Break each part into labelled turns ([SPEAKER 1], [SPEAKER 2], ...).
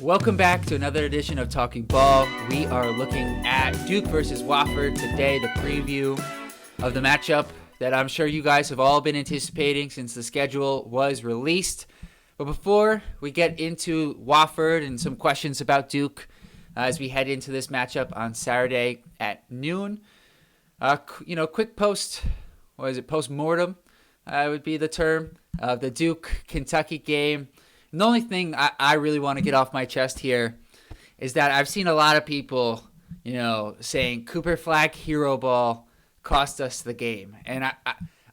[SPEAKER 1] Welcome back to another edition of Talking Ball. We are looking at Duke versus Wofford today, the preview of the matchup that I'm sure you guys have all been anticipating since the schedule was released. But before we get into Wofford and some questions about Duke as we head into this matchup on Saturday at noon, quick post-mortem would be the term of the Duke-Kentucky game. And the only thing I really want to get off my chest here is that I've seen a lot of people, saying Cooper Flagg hero ball cost us the game. And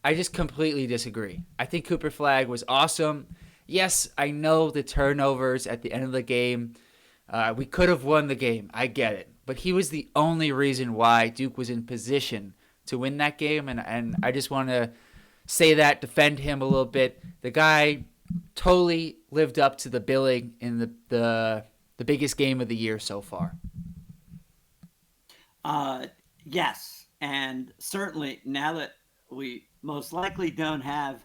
[SPEAKER 1] I just completely disagree. I think Cooper Flagg was awesome. Yes, I know the turnovers at the end of the game. We could have won the game. I get it. But he was the only reason why Duke was in position to win that game. And I just want to say that, defend him a little bit. The guy totally lived up to the billing in the biggest game of the year so far.
[SPEAKER 2] Yes, and certainly now that we most likely don't have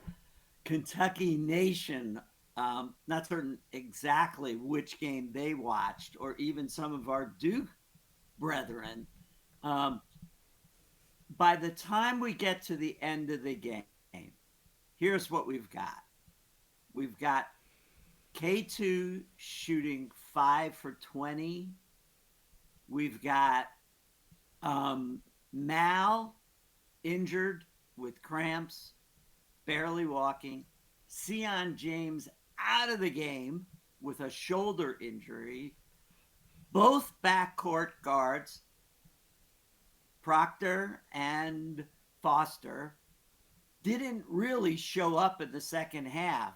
[SPEAKER 2] Kentucky Nation, not certain exactly which game they watched, or even some of our Duke brethren. By the time we get to the end of the game, here's what we've got. We've got K2 shooting 5 for 20. We've got Mal injured with cramps, barely walking. Sion James out of the game with a shoulder injury. Both backcourt guards, Proctor and Foster, didn't really show up in the second half.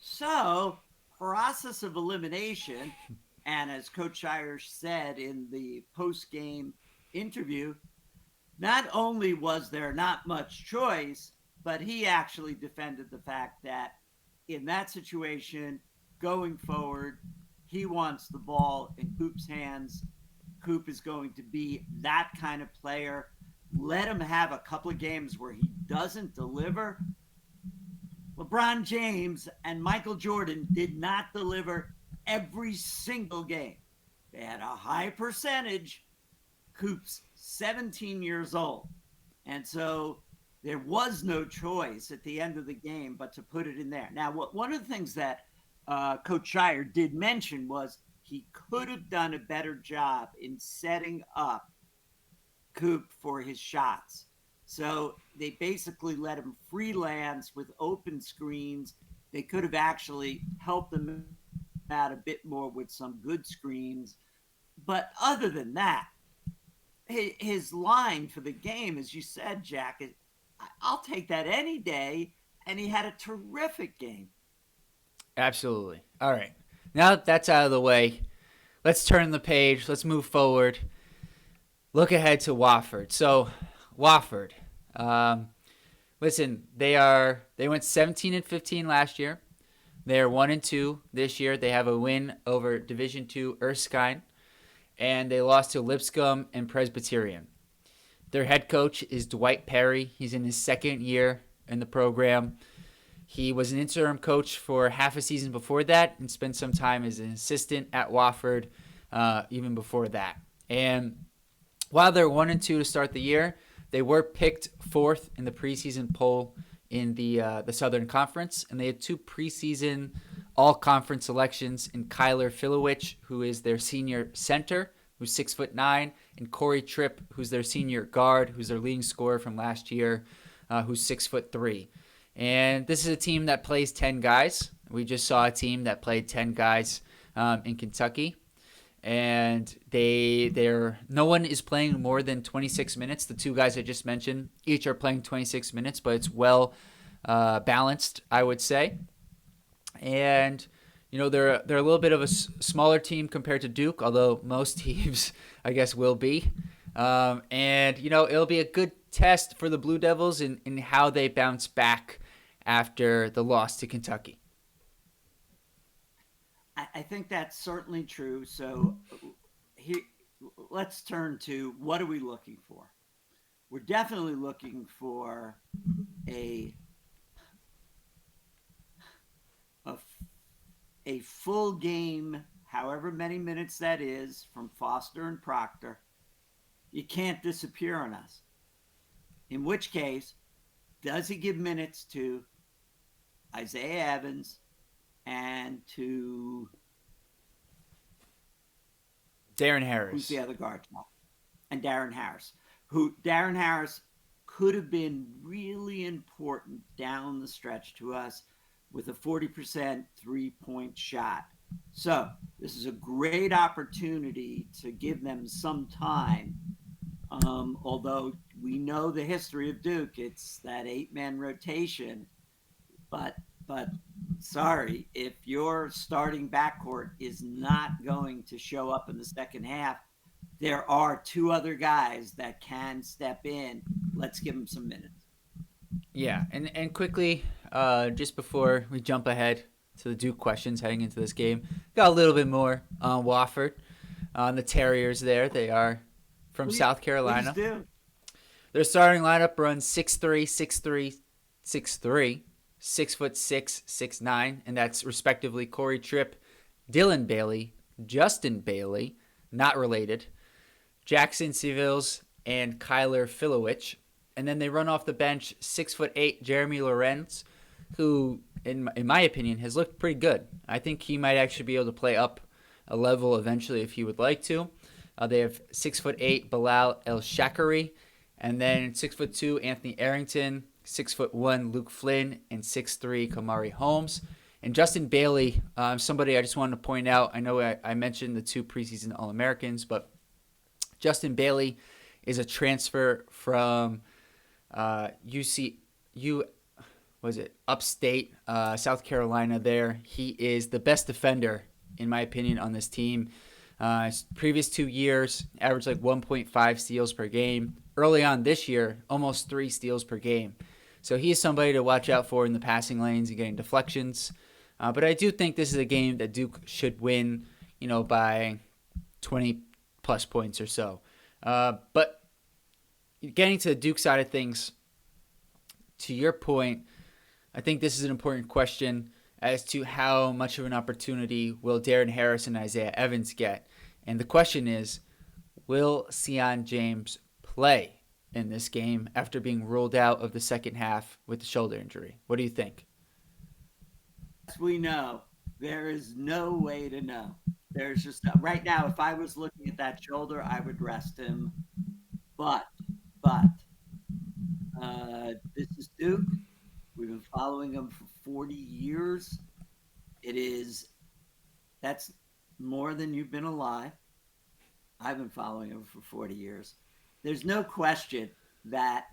[SPEAKER 2] So, process of elimination, and as Coach Shire said in the post-game interview, not only was there not much choice, but he actually defended the fact that in that situation, going forward, he wants the ball in Coop's hands. Coop is going to be that kind of player. Let him have a couple of games where he doesn't deliver. LeBron James and Michael Jordan did not deliver every single game. They had a high percentage. Coop's 17 years old. And so there was no choice at the end of the game but to put it in there. Now, one of the things that Coach Shire did mention was he could have done a better job in setting up Coop for his shots. So they basically let him freelance with open screens. They could have actually helped him out a bit more with some good screens. But other than that, his line for the game, as you said, Jack, I'll take that any day. And he had a terrific game.
[SPEAKER 1] Absolutely. All right. Now that that's out of the way, let's turn the page. Let's move forward. Look ahead to Wofford. So, Wofford. Listen, they went 17-15 last year. They're 1-2 this year. They have a win over Division II Erskine, and they lost to Lipscomb and Presbyterian. Their head coach is Dwight Perry. He's in his second year in the program. He was an interim coach for half a season before that and spent some time as an assistant at Wofford even before that. And while they're 1-2 to start the year, they were picked fourth in the preseason poll in the Southern Conference, and they had two preseason all-conference selections in Kyler Filowich, who is their senior center, who's 6'9", and Corey Tripp, who's their senior guard, who's their leading scorer from last year, who's 6'3". And this is a team that plays 10 guys. We just saw a team that played 10 guys in Kentucky. And no one is playing more than 26 minutes. The two guys I just mentioned, each are playing 26 minutes, but it's well balanced, I would say. And they're a little bit of a smaller team compared to Duke, although most teams, I guess, will be. And it'll be a good test for the Blue Devils in how they bounce back after the loss to Kentucky.
[SPEAKER 2] I think that's certainly true. So let's turn to what are we looking for? We're definitely looking for a full game however many minutes that is, from Foster and Proctor, you can't disappear on us. In which case, does he give minutes to Isaiah Evans and to
[SPEAKER 1] Darren Harris?
[SPEAKER 2] Who's the other guard? And Darren Harris. Darren Harris could have been really important down the stretch to us with a 40% three-point shot. So this is a great opportunity to give them some time. Although we know the history of Duke, it's that 8-man rotation. But sorry, if your starting backcourt is not going to show up in the second half, there are 2 other guys that can step in. Let's give them some minutes.
[SPEAKER 1] Yeah, and quickly, just before we jump ahead to the Duke questions heading into this game, got a little bit more on Wofford, on the Terriers there. They are from South Carolina.
[SPEAKER 2] Please do.
[SPEAKER 1] Their starting lineup runs 6'3", 6'3", 6'3", 6'6", 6'9", and that's respectively Corey Tripp, Dylan Bailey, Justin Bailey, not related, Jackson Sevils, and Kyler Filowich. And then they run off the bench 6'8" Jeremy Lorenz, who, in my opinion, has looked pretty good. I think he might actually be able to play up a level eventually if he would like to. They have 6'8" Bilal El Shakari, and then 6'2" Anthony Arrington, 6'1" Luke Flynn, and 6'3" Kamari Holmes. And Justin Bailey, somebody I just wanted to point out. I know I mentioned the 2 preseason All-Americans, but Justin Bailey is a transfer from upstate South Carolina there. He is the best defender, in my opinion, on this team. His previous 2 years, averaged like 1.5 steals per game. Early on this year, almost 3 steals per game. So he is somebody to watch out for in the passing lanes and getting deflections. But I do think this is a game that Duke should win, by 20-plus points or so. But getting to the Duke side of things, to your point, I think this is an important question as to how much of an opportunity will Darren Harris and Isaiah Evans get. And the question is, will Sion James play in this game after being ruled out of the second half with a shoulder injury? What do you think?
[SPEAKER 2] As we know, there is no way to know. There's just right now, if I was looking at that shoulder, I would rest him. But this is Duke. We've been following him for 40 years. That's more than you've been alive. I've been following him for 40 years. There's no question that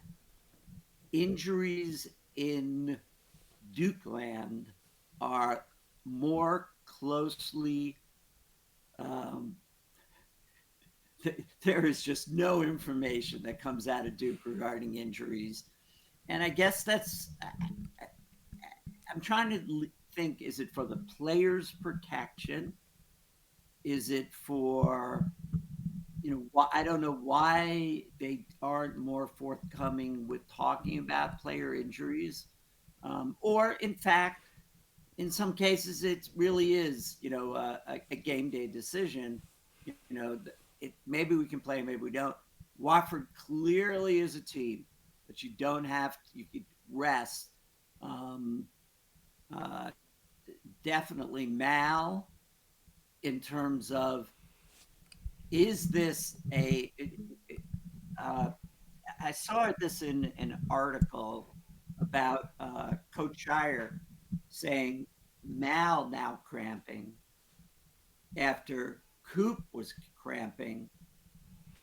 [SPEAKER 2] injuries in Duke land are more closely there is just no information that comes out of Duke regarding injuries. And I guess I'm trying to think, is it for the players' protection? Is it for, I don't know why they aren't more forthcoming with talking about player injuries. Or in fact, in some cases, it really is, a game day decision. Maybe we can play, maybe we don't. Wofford clearly is a team that you don't have to, you could rest. Definitely Mal, in terms of, is this I saw this in an article about Coach Shire saying Mal now cramping after Coop was cramping,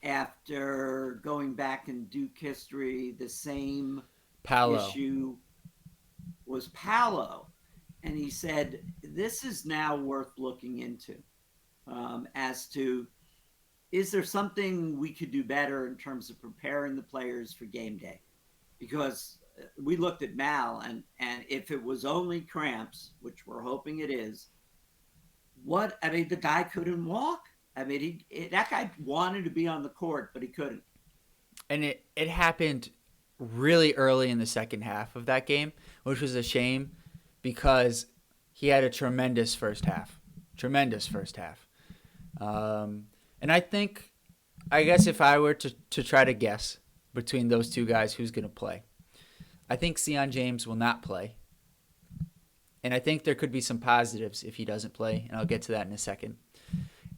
[SPEAKER 2] after going back in Duke history, the same issue was Paolo. And he said, this is now worth looking into as to, is there something we could do better in terms of preparing the players for game day? Because we looked at Mal, and if it was only cramps, which we're hoping it is, the guy couldn't walk. That guy wanted to be on the court, but he couldn't.
[SPEAKER 1] And it happened really early in the second half of that game, which was a shame because he had a tremendous first half. And I guess if I were to try to guess between those two guys who's going to play, I think Sion James will not play. And I think there could be some positives if he doesn't play, and I'll get to that in a second.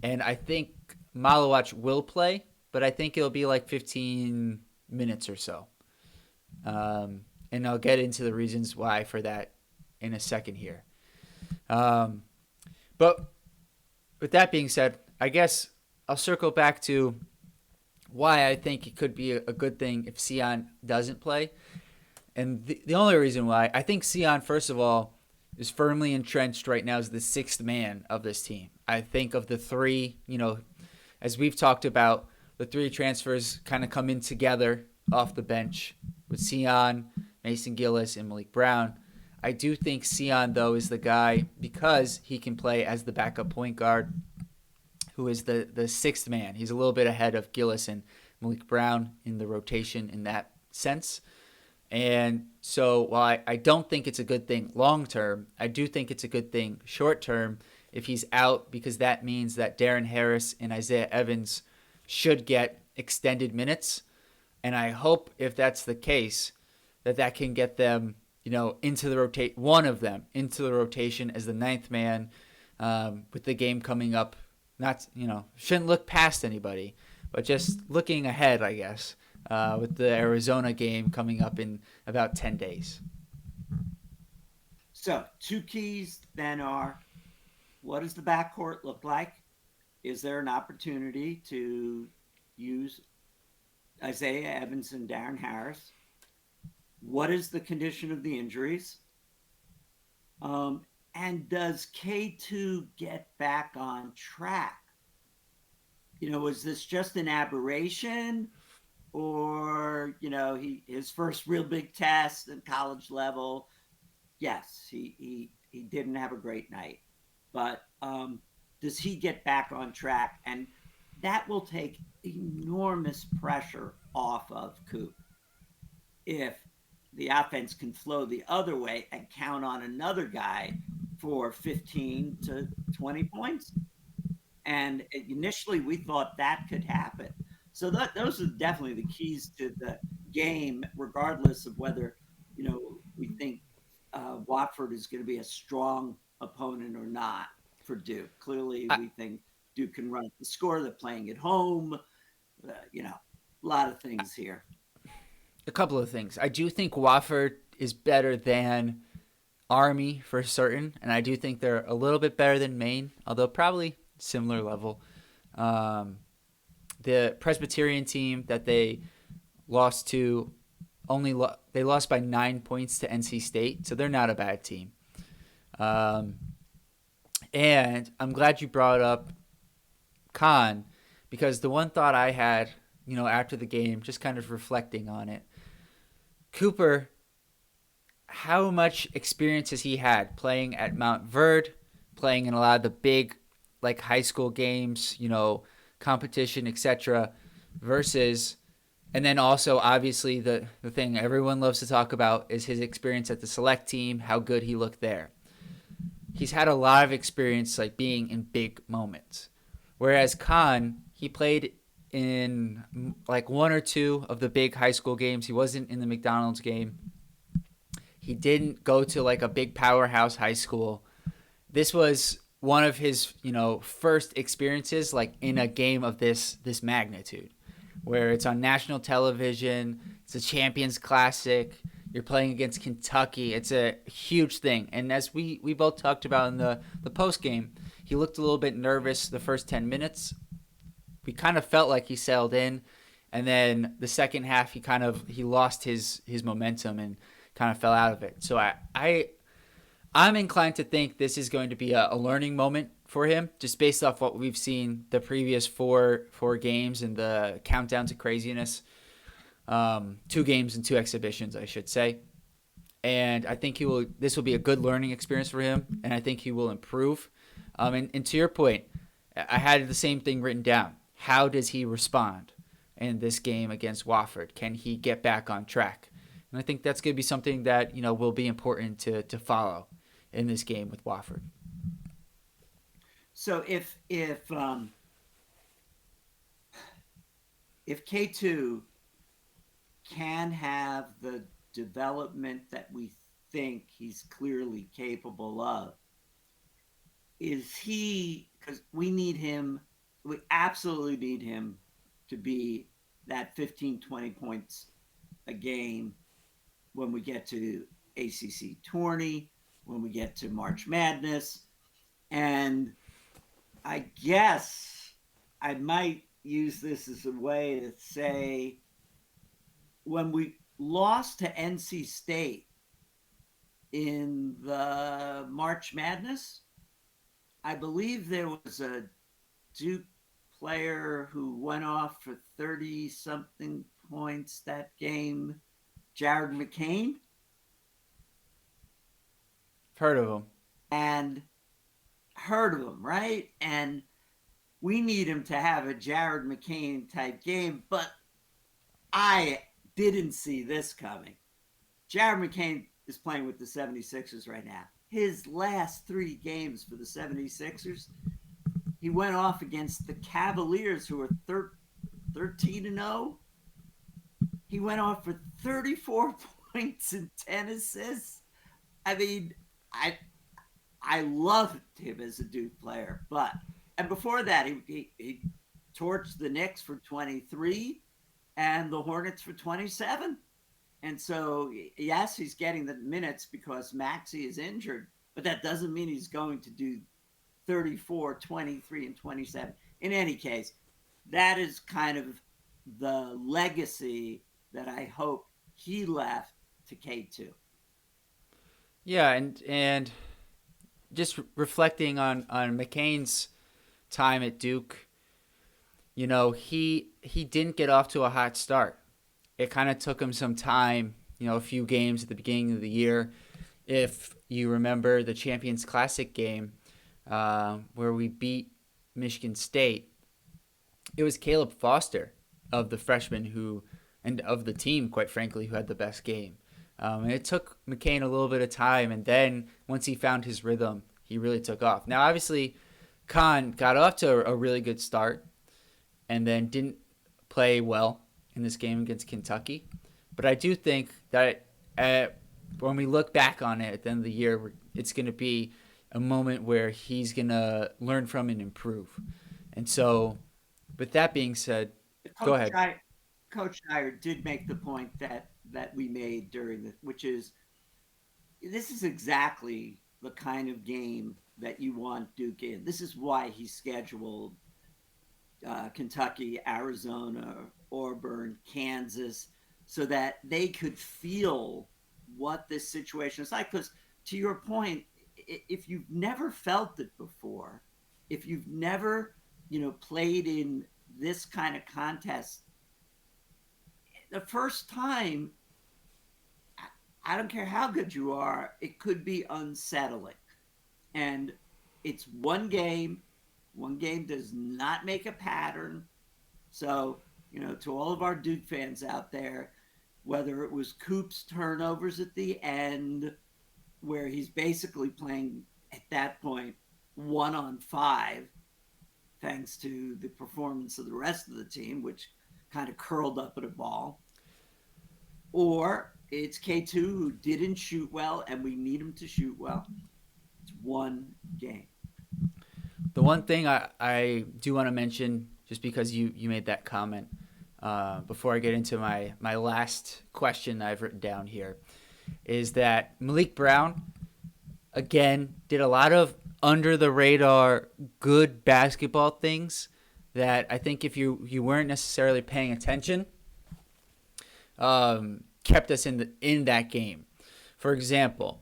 [SPEAKER 1] And I think Malawach will play, but I think it'll be like 15 minutes or so. And I'll get into the reasons why for that in a second here. But with that being said, I guess I'll circle back to why I think it could be a good thing if Sion doesn't play. And the only reason why, I think Sion, first of all, is firmly entrenched right now as the sixth man of this team. I think of the three, as we've talked about, the three transfers kind of come in together off the bench with Sion, Mason Gillis, and Malik Brown. I do think Sion, though, is the guy because he can play as the backup point guard, who is the sixth man. He's a little bit ahead of Gillis and Malik Brown in the rotation in that sense. And so while I don't think it's a good thing long term, I do think it's a good thing short term if he's out, because that means that Darren Harris and Isaiah Evans should get extended minutes. And I hope if that's the case, that can get them, into the one of them into the rotation as the ninth man, with the game coming up. Not, shouldn't look past anybody, but just looking ahead, I guess, with the Arizona game coming up in about 10 days.
[SPEAKER 2] So, two keys then are, what does the backcourt look like? Is there an opportunity to use Isaiah Evans and Darren Harris? What is the condition of the injuries? And does K2 get back on track? Was this just an aberration? Or, his first real big test at college level? Yes, he didn't have a great night. But does he get back on track? And that will take enormous pressure off of Coop if the offense can flow the other way and count on another guy for 15 to 20 points. And initially we thought that could happen. So those are definitely the keys to the game, regardless of whether, we think Wofford is going to be a strong opponent or not for Duke. Clearly, we think Duke can run the score. They're playing at home. A lot of things here.
[SPEAKER 1] A couple of things. I do think Wofford is better than Army for certain, and I do think they're a little bit better than Maine, although probably similar level. The Presbyterian team that they lost to they lost by 9 points to NC State, so they're not a bad team. And I'm glad you brought up Khan, because the one thought I had, after the game, just kind of reflecting on it, Cooper, how much experience has he had playing at Mount Verde, playing in a lot of the big, high school games, competition, etc., versus, and then also obviously the thing everyone loves to talk about is his experience at the select team, how good he looked there. He's had a lot of experience being in big moments, whereas Khan, he played in one or two of the big high school games. He wasn't in the McDonald's game. He didn't go to a big powerhouse high school. This was one of his, first experiences in a game of this magnitude, where it's on national television. It's a Champions Classic. You're playing against Kentucky. It's a huge thing. And as we both talked about in the post game, he looked a little bit nervous the first 10 minutes. We kind of felt like he settled in, and then the second half he lost his momentum and kind of fell out of it. So I'm inclined to think this is going to be a learning moment for him, just based off what we've seen the previous four games and the countdown to craziness. 2 games and 2 exhibitions, I should say. And I think this will be a good learning experience for him, and I think he will improve. And to your point, I had the same thing written down. How does he respond in this game against Wofford? Can he get back on track? And I think that's going to be something that, will be important to follow in this game with Wofford.
[SPEAKER 2] So if if K2 can have the development that we think he's clearly capable of, is he, because we need him, we absolutely need him to be that 15, 20 points a game when we get to ACC tourney, when we get to March Madness. And I guess I might use this as a way to say when we lost to NC State in the March Madness, I believe there was a Duke player who went off for 30 something points that game, Jared McCain.
[SPEAKER 1] Heard of him.
[SPEAKER 2] And heard of him, right? And we need him to have a Jared McCain type game, but I didn't see this coming. Jared McCain is playing with the 76ers right now. His last 3 games for the 76ers, he went off against the Cavaliers, who are 13-0. He went off for 34 points and 10 assists. I mean, I loved him as a Duke player, and before that, he torched the Knicks for 23 and the Hornets for 27. And so, yes, he's getting the minutes because Maxey is injured, but that doesn't mean he's going to do 34, 23, and 27. In any case, that is kind of the legacy that I hope he left to K2.
[SPEAKER 1] Yeah, and just reflecting on McCain's time at Duke, he didn't get off to a hot start. It kind of took him some time, a few games at the beginning of the year. If you remember the Champions Classic game where we beat Michigan State, it was Caleb Foster of the freshmen and of the team, quite frankly, who had the best game. And it took McCain a little bit of time, and then once he found his rhythm, he really took off. Now, obviously, Khan got off to a really good start and then didn't play well in this game against Kentucky. But I do think that when we look back on it at the end of the year, it's going to be a moment where he's going to learn from and improve. And so, with that being said, go ahead.
[SPEAKER 2] Coach Dyer did make the point that we made which is, this is exactly the kind of game that you want Duke in. This is why he scheduled Kentucky, Arizona, Auburn, Kansas, so that they could feel what this situation is like. Because to your point, if you've never felt it before, if you've never, played in this kind of contest, the first time, I don't care how good you are, it could be unsettling. And it's one game. One game does not make a pattern. So, to all of our Duke fans out there, whether it was Coop's turnovers at the end, where he's basically playing at that point 1-on-5, thanks to the performance of the rest of the team, which kind of curled up at a ball, or it's K2 who didn't shoot well, and we need him to shoot well. It's one game.
[SPEAKER 1] The one thing I do want to mention, just because you made that comment, before I get into my last question I've written down here, is that Malik Brown, again, did a lot of under-the-radar good basketball things that I think if you weren't necessarily paying attention, kept us in that game. For example,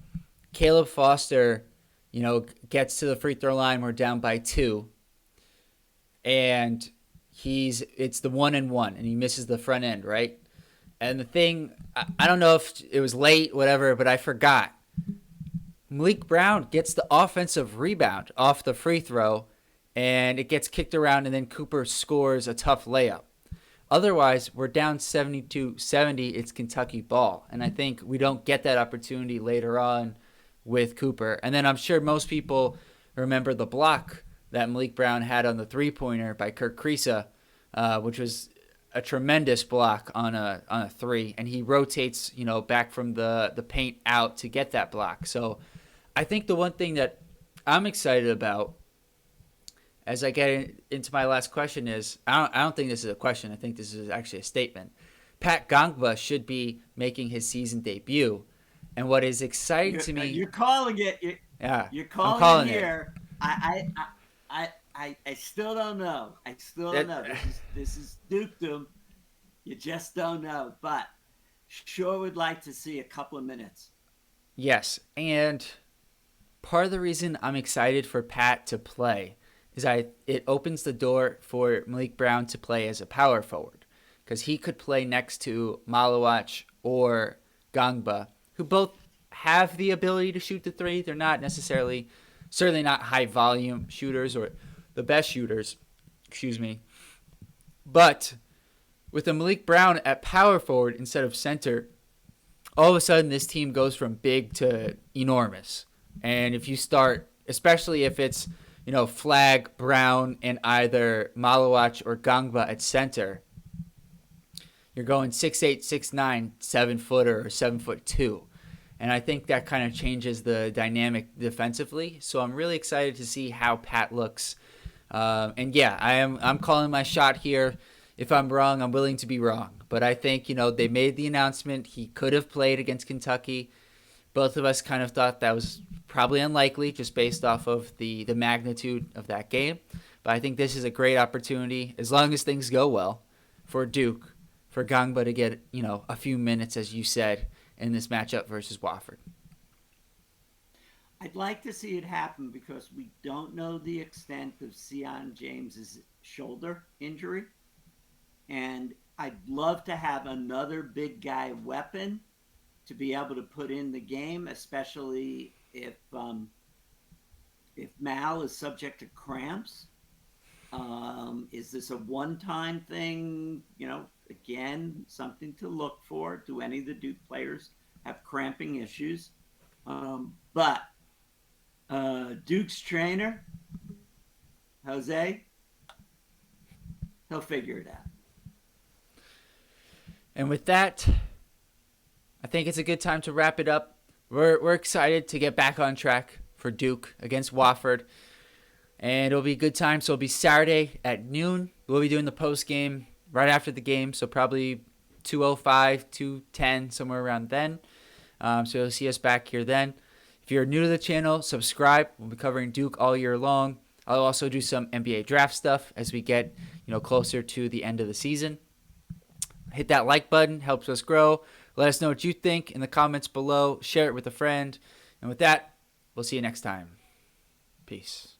[SPEAKER 1] Caleb Foster, gets to the free throw line. We're down by 2, and it's the 1-and-1, and he misses the front end, right? And the thing, I don't know if it was late, whatever, but I forgot. Malik Brown gets the offensive rebound off the free throw, and it gets kicked around, and then Cooper scores a tough layup. Otherwise, we're down 72-70. It's Kentucky ball, and I think we don't get that opportunity later on with Cooper. And then I'm sure most people remember the block that Malik Brown had on the three-pointer by Kirk Kriisa, which was a tremendous block on a three, and he rotates, back from the paint out to get that block. So I think the one thing that I'm excited about as I get into my last question is, I don't think this is a question. I think this is actually a statement. Pat Gongba should be making his season debut. And what is exciting to me...
[SPEAKER 2] You're calling it.
[SPEAKER 1] Yeah,
[SPEAKER 2] You're
[SPEAKER 1] I'm
[SPEAKER 2] calling
[SPEAKER 1] calling
[SPEAKER 2] it
[SPEAKER 1] it.
[SPEAKER 2] here. I still don't know. I still don't know. This is Dukedom. You just don't know. But sure would like to see a couple of minutes.
[SPEAKER 1] Yes, and part of the reason I'm excited for Pat to play is it opens the door for Malik Brown to play as a power forward, because he could play next to Malawach or Gongba, who both have the ability to shoot the three. They're not necessarily, certainly not high volume shooters or the best shooters, but with a Malik Brown at power forward instead of center, all of a sudden this team goes from big to enormous. And if you start, especially if it's, Flag, Brown, and either Malawach or Gongba at center, you're going 6'8", 6'9", 7-footer or 7'2". And I think that kind of changes the dynamic defensively. So I'm really excited to see how Pat looks. And yeah, I'm calling my shot here. If I'm wrong, I'm willing to be wrong. But I think, they made the announcement. He could have played against Kentucky. Both of us kind of thought that was probably unlikely just based off of the magnitude of that game. But I think this is a great opportunity, as long as things go well, for Duke, for Gongba to get, a few minutes, as you said, in this matchup versus Wofford.
[SPEAKER 2] I'd like to see it happen because we don't know the extent of Sion James's shoulder injury. And I'd love to have another big guy weapon to be able to put in the game, especially if Mal is subject to cramps. Is this a one-time thing? Again, something to look for. Do any of the Duke players have cramping issues? But Duke's trainer, Jose, he'll figure it out.
[SPEAKER 1] And with that, I think it's a good time to wrap it up. We're excited to get back on track for Duke against Wofford. And it'll be a good time. So it'll be Saturday at noon. We'll be doing the post game right after the game. So probably 2:05, 2:10, somewhere around then. So you'll see us back here then. If you're new to the channel, subscribe. We'll be covering Duke all year long. I'll also do some NBA draft stuff as we get closer to the end of the season. Hit that like button. Helps us grow. Let us know what you think in the comments below. Share it with a friend. And with that, we'll see you next time. Peace.